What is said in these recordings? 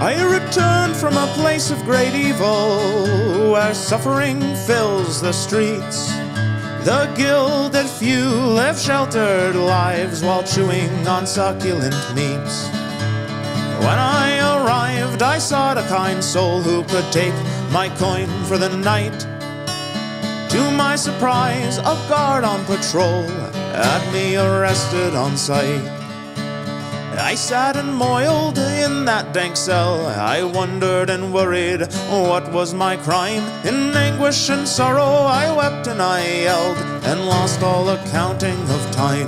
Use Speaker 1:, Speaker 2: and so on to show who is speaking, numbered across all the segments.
Speaker 1: I returned from a place of great evil, where suffering fills the streets. The gilded few live sheltered lives while chewing on succulent meats. When I arrived, I sought a kind soul who could take my coin for the night. To my surprise, a guard on patrol had me arrested on sight. I sat and moiled in that dank cell. I wondered and worried, what was my crime? In anguish and sorrow I wept and I yelled, and lost all accounting of time.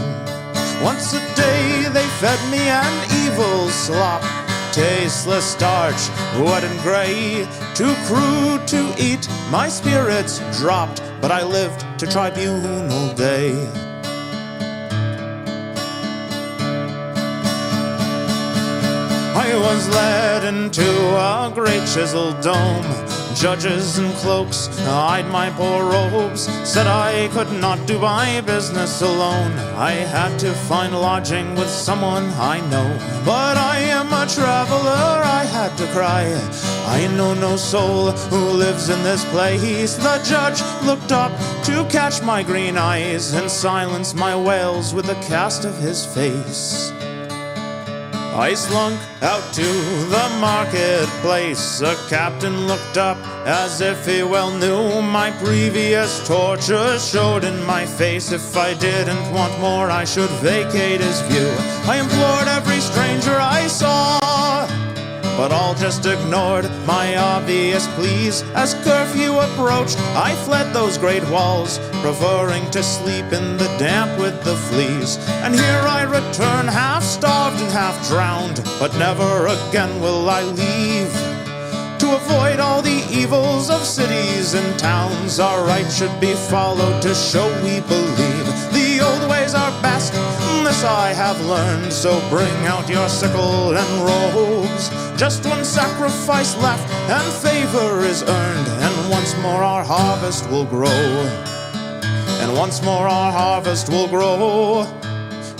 Speaker 1: Once a day they fed me an evil slop, tasteless starch, wet and gray. Too crude to eat, my spirits dropped, but I lived to tribunal day. I was led into a great chiseled dome. Judges in cloaks eyed my poor robes, said I could not do my business alone. I had to find lodging with someone I know. But I am a traveler, I had to cry. I know no soul who lives in this place. The judge looked up to catch my green eyes and silence my wails with a cast of his face. I slunk out to the marketplace. A captain looked up as if he well knew my previous tortures showed in my face. If I didn't want more, I should vacate his view. I implored every stranger I saw, but all just ignored my obvious pleas. As curfew approached, I fled those great walls, preferring to sleep in the damp with the fleas. And here I return, half starved and half drowned, but never again will I leave. To avoid all the evils of cities and towns, our right should be followed to show we believe. The old ways are best, this I have learned, so bring out your sickle and robes. Just one sacrifice left and favor is earned, and once more our harvest will grow. And once more our harvest will grow.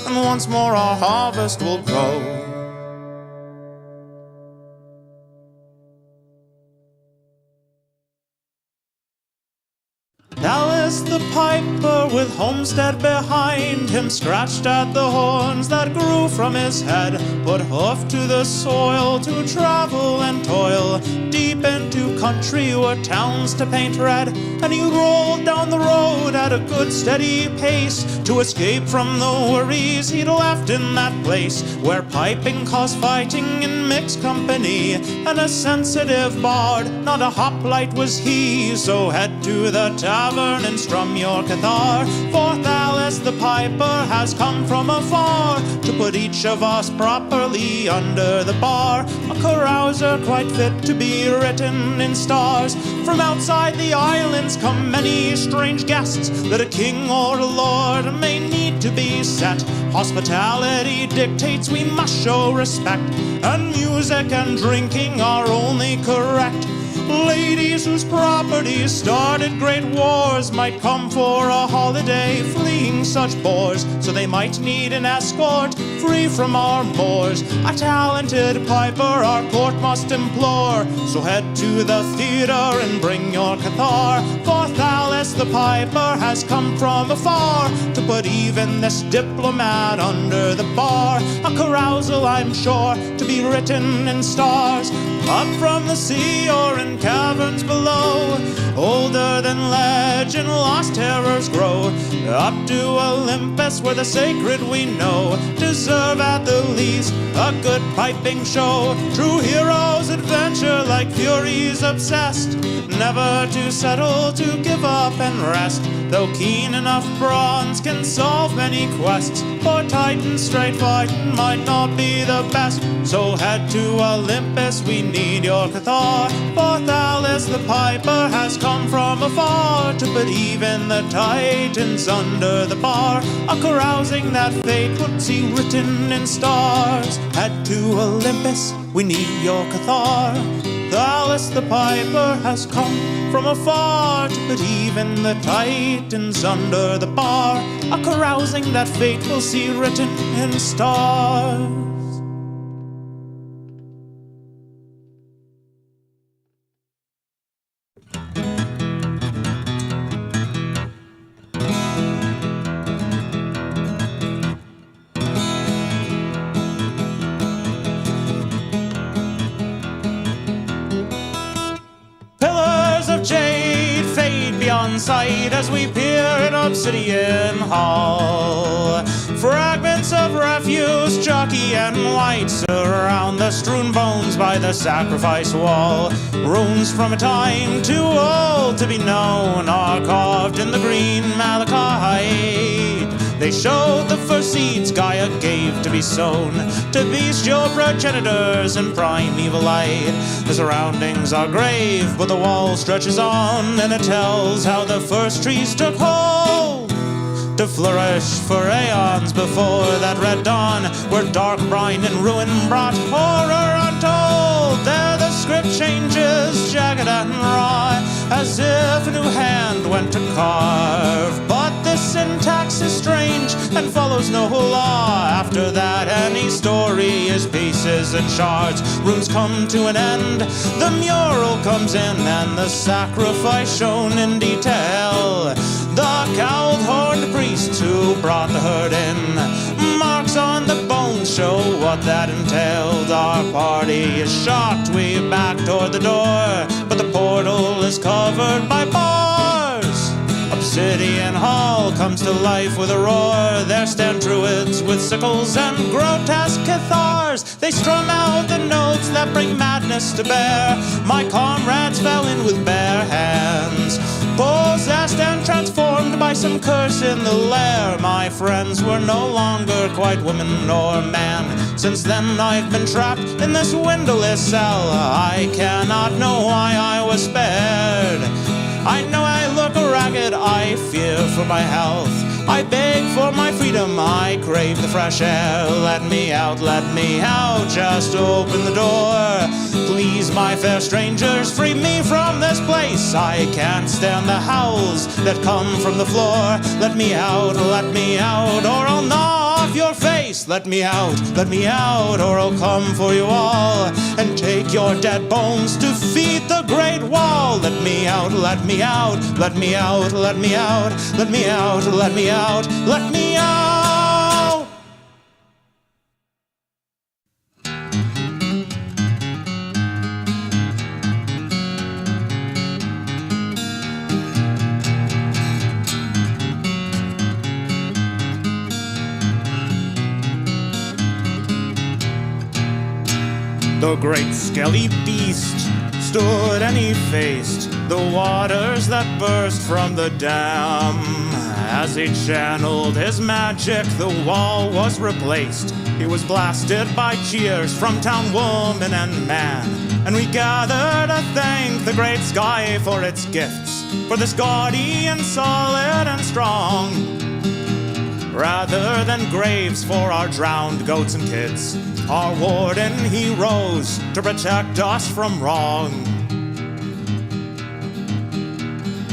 Speaker 1: And once more our harvest will grow. Dallas the piper with homestead behind him scratched at the horns that grew from his head, put hoof to the soil to travel and toil deep into country where towns to paint red. And he rolled down the road at a good steady pace to escape from the worries he'd left in that place where piping caused fighting in mixed company. And a sensitive bard, not a hoplite was he, so head to the tavern and strum your cathar. For Dallas the piper has come from afar to put each of us properly under the bar. A carouser quite fit to be written in stars. From outside the islands come many strange guests that a king or a lord may need to be set. Hospitality dictates we must show respect, and music and drinking are only correct. Ladies whose properties started great wars might come for a holiday, fleeing such bores, so they might need an escort free from our moors. A talented piper our court must implore, so head to the theater and bring your cathar. For Dallas the piper has come from afar to put even this diplomat under the bar. A carousal, I'm sure, to be written in stars, up from the sea or in caverns below. Older than legend, lost terrors grow, up to Olympus where the sacred we know deserve at the least a good piping show. True heroes adventure like furies obsessed, never to settle, to give up and rest. Though keen enough bronze can solve many quests, for Titan straight fighting might not be the best. So head to Olympus, we need your cathar. For Dallas the piper has come from afar to put even the Titans under the bar. A carousing that fate would see written in stars. Head to Olympus, we need your cathar. Dallas the piper has come from afar to put even the Titans under the bar. A carousing that fate will see written in stars. sight as we peer in Obsidian Hall. Fragments of refuse, chalky and white, surround the strewn bones by the sacrifice wall. Runes from a time too old to be known are carved in the green malachite. They showed the first seeds Gaia gave to be sown, to bestial progenitors in primeval light. The surroundings are grave, but the wall stretches on, and it tells how the first trees took hold to flourish for aeons before that red dawn, where dark brine and ruin brought horror untold. There the script changes, jagged and raw, as if a new hand went to carve. But this syntax is strange and follows no law. After that, any story is pieces and shards. Runes come to an end, the mural comes in, and the sacrifice shown in detail. The cowled-horned priest who brought the herd in, marks on the bones show what that entailed. Our party is shocked, we back toward the door, but the portal is covered by bars. Obsidian Hall comes to life with a roar. There stand druids with sickles and grotesque cathars. They strum out the notes that bring madness to bear. My comrades fell in with bare hands, possessed and transformed by some curse in the lair. My friends were no longer quite woman or man. Since then I've been trapped in this windowless cell. I cannot know why I was spared. I know I look ragged, I fear for my health. I beg for my freedom, I crave the fresh air. Let me out, just open the door. Please, my fair strangers, free me from this place. I can't stand the howls that come from the floor. Let me out, or I'll gnaw off your face. Let me out, or I'll come for you all, and take your dead bones to feed the great wall. Let me out, let me out, let me out, let me out, let me out, let me out, let me out. The great skelly beast stood and he faced the waters that burst from the dam. As he channeled his magic, the wall was replaced. He was blasted by cheers from town woman and man. And we gathered to thank the great sky for its gifts, for this gaudy and solid and strong, rather than graves for our drowned goats and kids. Our warden, he rose to protect us from wrong.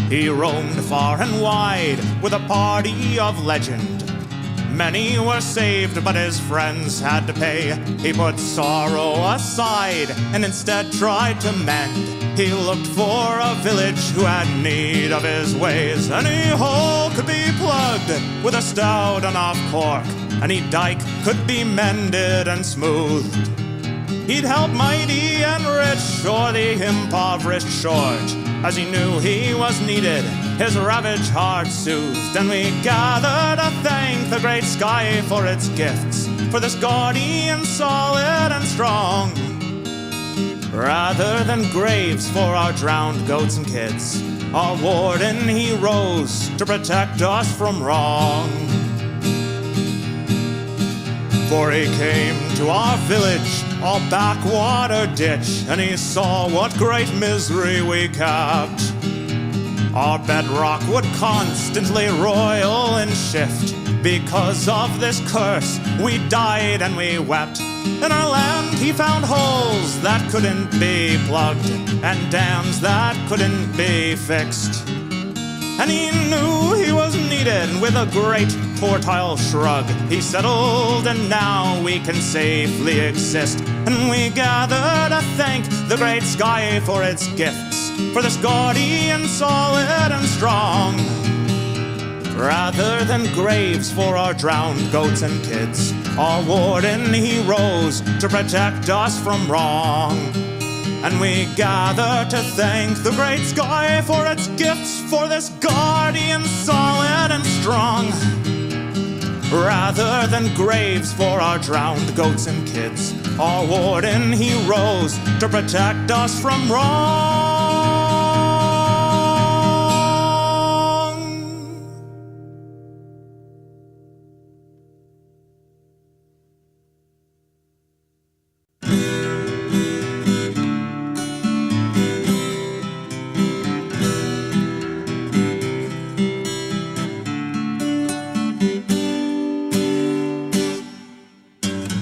Speaker 1: He roamed far and wide with a party of legend. Many were saved, but his friends had to pay. He put sorrow aside and instead tried to mend. He looked for a village who had need of his ways. Any hole could be plugged with a stout enough cork. Any dike could be mended and smoothed. He'd help mighty and rich or the impoverished short, as he knew he was needed, his ravaged heart soothed. And we gathered to thank the great sky for its gifts, for this gaudy and solid and strong, rather than graves for our drowned goats and kids. Our warden, he rose to protect us from wrong. For he came to our village, our backwater ditch, and he saw what great misery we kept. Our bedrock would constantly roil and shift. Because of this curse, we died and we wept. In our land he found holes that couldn't be plugged, and dams that couldn't be fixed. And he knew he was needed. With a great tortile shrug, he settled, and now we can safely exist. And we gather to thank the great sky for its gifts, for this gaudy and solid and strong, rather than graves for our drowned goats and kids. Our warden, he rose to protect us from wrong. And we gather to thank the great sky for its gifts, for this guardian solid and strong, rather than graves for our drowned goats and kids. Our warden, he rose to protect us from wrong.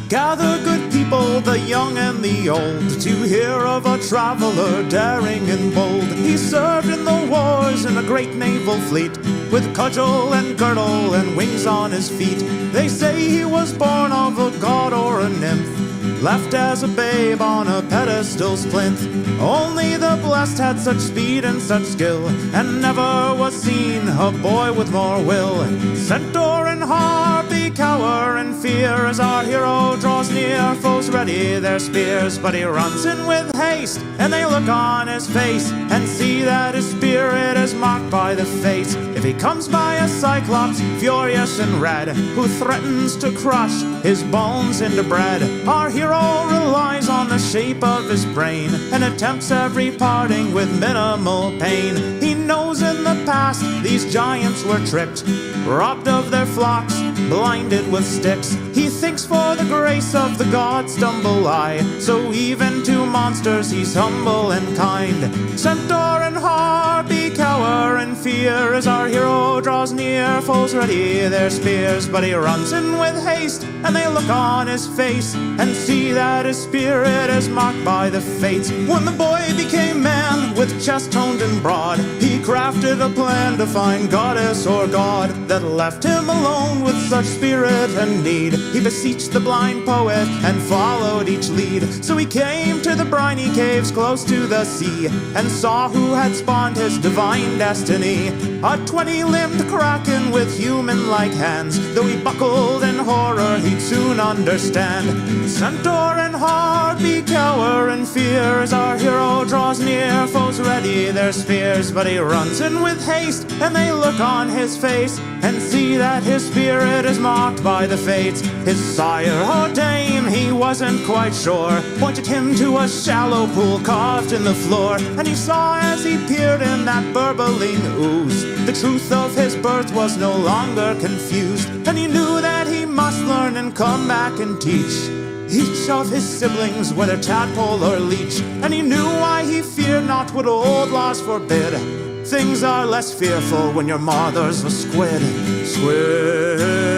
Speaker 1: Gather, good people, the young and the old, to hear of a traveler daring and bold. He served in the wars in a great naval fleet, with cudgel and girdle and wings on his feet. They say he was born of a god or a nymph, left as a babe on a pedestal's plinth. Only the blessed had such speed and such skill, and never was seen a boy with more will. Centaur and harpy cower in fear as our hero draws near. Foes ready their spears, but he runs in with haste, and they look on his face and see that his spirit is marked by the fates. If he comes by a cyclops, furious and red, who threatens to crush his bones into bread, our hero relies on the shape of his brain and attempts every parting with minimal pain. He knows in the past these giants were tricked, robbed of their flocks, blinded with sticks. He thinks for the grace of the gods stumble I, so even to monsters he's humble and kind. Centaur and harpy cower in fear as our hero draws near. Foes ready their spears, but he runs in with haste, and they look on his face and see that his spirit is marked by the fates. When the boy became man, with chest toned and broad, he crafted a plan to find goddess or god that left him alone with such spirit and need. He beseeched the blind poet and followed each lead. So he came to the briny caves close to the sea, and saw who had spawned his divine destiny. A 20-limbed kraken with human-like hands. Though he buckled in horror, he'd soon understand. Centaur and harpy cower in fear as our hero draws near. Foes ready their spears, but he runs in with haste, and they look on his face and see that his spirit is marked by the fates. His sire or dame, he wasn't quite sure, pointed him to a shallow pool carved in the floor, and he saw as he peered in that burbling ooze, the truth of his birth was no longer confused, and he knew that he must learn and come back and teach each of his siblings, whether tadpole or leech. And he knew why he feared not what old laws forbid. Things are less fearful when your mother's a squid. Squid.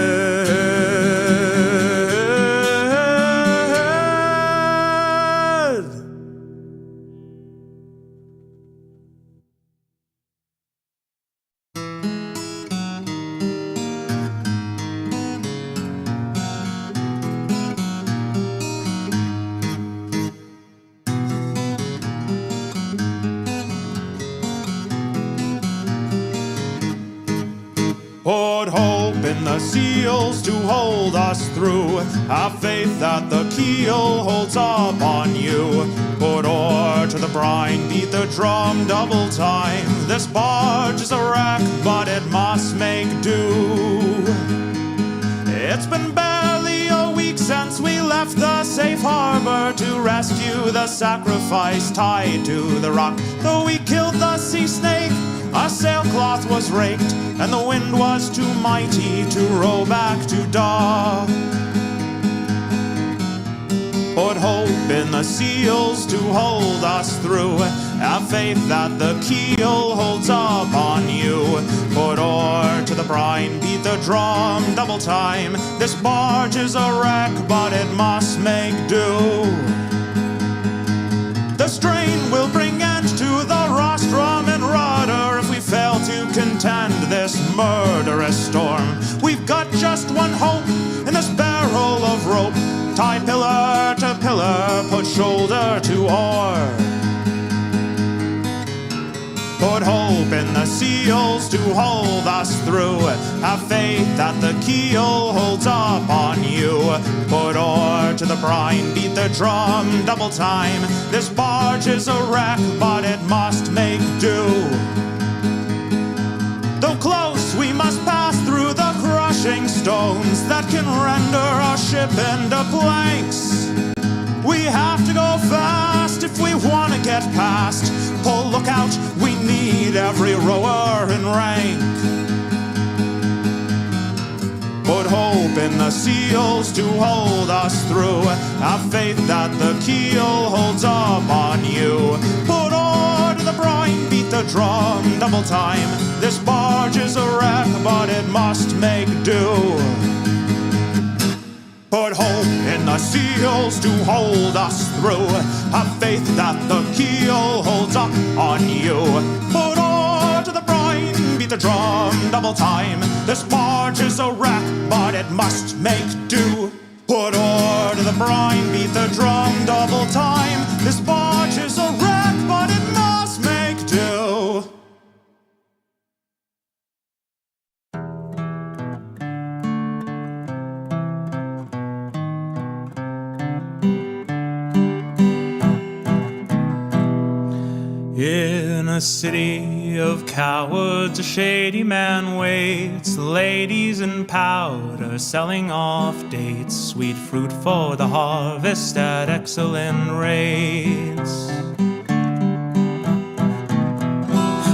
Speaker 1: Put hope in the seals to hold us through. Have faith that the keel holds up on you. Put oar to the brine, beat the drum double time. This barge is a wreck, but it must make do. It's been barely a week since we left the safe harbor to rescue the sacrifice tied to the rock. Though we killed the sea snake, our sailcloth was raked, and the wind was too mighty to row back to dock. Put hope in the seals to hold us through. Have faith that the keel holds up on you. Put oar to the brine, beat the drum double time. This barge is a wreck, but it must make do. The strain will bring end to the rostrum and rudder if we fail to contend this murderous storm. We've got just one hope in this barrel of rope. Tie pillar to pillar, put shoulder to oar. Put hope in the seals to hold us through. Have faith that the keel holds up on you. Put oar to the brine, beat the drum double time. This barge is a wreck, but it must make do. Though close, we must pass through the crushing stones that can render our ship into planks. We have to go fast if we want to get past. Pull lookout, we need every rower in rank. Put hope in the seals to hold us through. Have faith that the keel holds up on you. Put oar to the brine, beat the drum double time. This barge is a wreck, but it must make do. Put hope in the seals to hold us through. Have faith that the keel holds up on you. Put oar to the brine, beat the drum double time. This barge is a wreck, but it must make do. Put oar to the brine, beat the drum double time. This barge is a wreck, but it must make do. In a city of cowards, a shady man waits. Ladies in powder selling off dates. Sweet fruit for the harvest at excellent rates.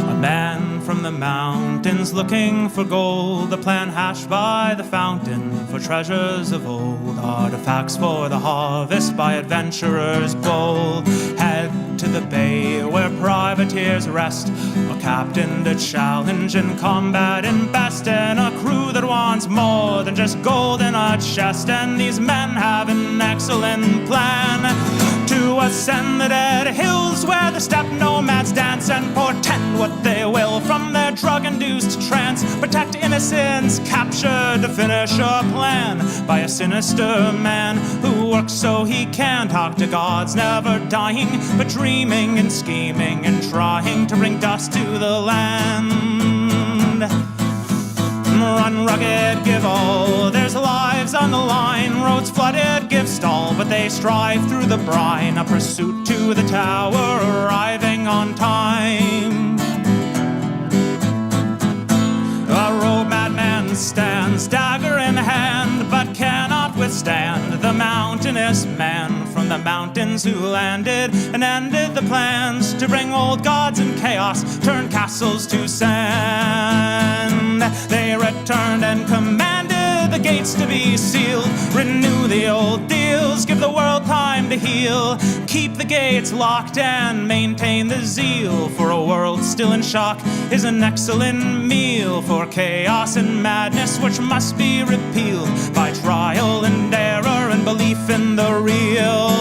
Speaker 1: A man from the mountains looking for gold. A plan hashed by the fountain for treasures of old. Artifacts for the harvest by adventurers bold. Head to the bay where privateers rest, a captain to challenge in combat and best, and a crew that wants more than just gold in a chest. And these men have an excellent plan to ascend the dead hills where the steppe nomads dance, and portend what they will from their drug-induced trance. Protect innocents captured to finish a plan by a sinister man who works so he can talk to gods, never dying, but dreaming and scheming and trying to bring dust to the land. Run rugged, give all, there's lives on the line. Roads flooded, give stall, but they strive through the brine. A pursuit to the tower, arriving on time. A road madman stands, dagger in hand, but cannot withstand the mountainous man from the mountains who landed and ended the plans to bring old gods and chaos, turn castles to sand. They returned and commanded the gates to be sealed. Renew the old deals, give the world time to heal. Keep the gates locked and maintain the zeal, for a world still in shock is an excellent meal. For chaos and madness which must be repealed by trial and error and belief in the real.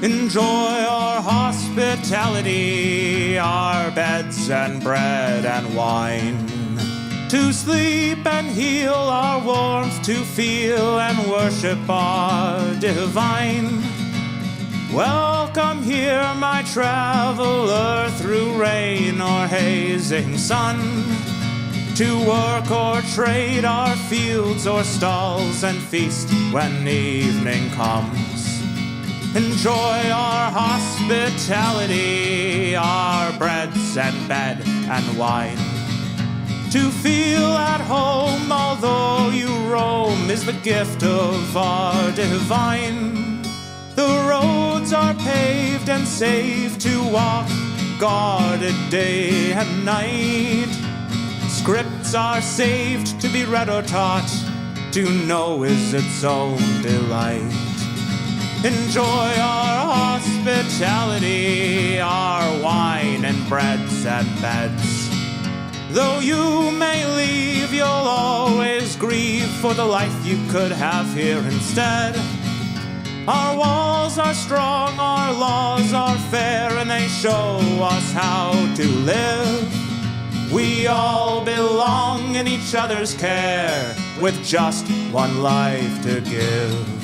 Speaker 1: Enjoy our hospitality, our beds and bread and wine. To sleep and heal, our warmth to feel and worship our divine. Welcome here, my traveler, through rain or hazing sun. To work or trade our fields or stalls and feast when evening comes. Enjoy our hospitality, our breads and bed and wine. To feel at home, although you roam, is the gift of our divine. The roads are paved and safe to walk, guarded day and night. Scripts are saved to be read or taught, to know is its own delight. Enjoy our hospitality, our wine and breads and beds. Though you may leave, you'll always grieve for the life you could have here instead. Our walls are strong, our laws are fair, and they show us how to live. We all belong in each other's care, with just one life to give.